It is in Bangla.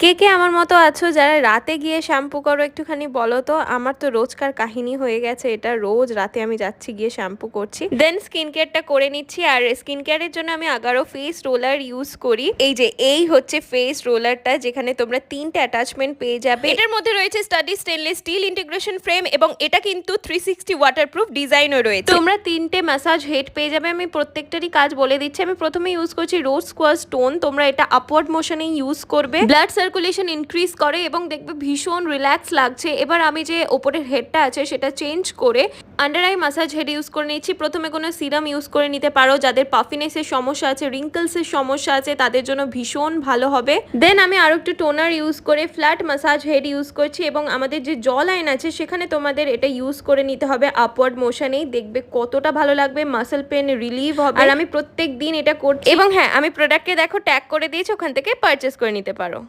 কে কে আমার মতো আছো যারা রাতে গিয়ে শ্যাম্পু করো একটুখানি বলো তো। আমার তো রোজকার কাহিনী হয়ে গেছে এটা, রোজ রাতে আমি যাচ্ছি গিয়ে শ্যাম্পু করছি, দেন স্কিন কেয়ারটা করে নিচ্ছি। আর স্কিন কেয়ারের জন্য আমি আগারো ফেস রোলার ইউজ করি। এই হচ্ছে ফেস রোলারটা, যেখানে তোমরা 3টে অ্যাটাচমেন্ট পেয়ে যাবে। এটার মধ্যে রয়েছে study stainless steel integration frame এবং এটা কিন্তু 360 ওয়াটারপ্রুফ ডিজাইনও রয়েছে। তোমরা 3টে ম্যাসাজ হেড পেয়ে যাবে। আমি প্রত্যেকটারই কাজ বলে দিচ্ছি। আমি প্রথমে ইউজ করছি রোজ স্কোয়াশ টোন। তোমরা এটা আপওয়ার্ড মোশনে ইউজ করবে, ব্লাড সার্কুলেশন ইনক্রিজ করে এবং দেখবে ভীষণ রিল্যাক্স লাগছে। এবার আমি যে ওপরের হেডটা আছে সেটা চেঞ্জ করে under eye massage head use করে নিচ্ছি। প্রথমে কোনো সিরাম ইউজ করে নিতে পারো, যাদের পাফিনেসের সমস্যা আছে, রিঙ্কলসের সমস্যা আছে তাদের জন্য ভীষণ ভালো হবে। দেন আমি আরো একটু টোনার ইউজ করে ফ্ল্যাট মাসাজ হেড ইউজ করছি এবং আমাদের যে জ লাইন আছে সেখানে তোমাদের এটা ইউজ করে নিতে হবে আপওয়ার্ড মোশনেই। দেখবে কতটা ভালো লাগবে, মাসেল পেন রিলিভ হবে। আর আমি প্রত্যেক দিন এটা করছি এবং হ্যাঁ, আমি প্রোডাক্টকে দেখো ট্যাগ করে দিয়েছি, ওখান থেকে পারচেস করে নিতে পারো।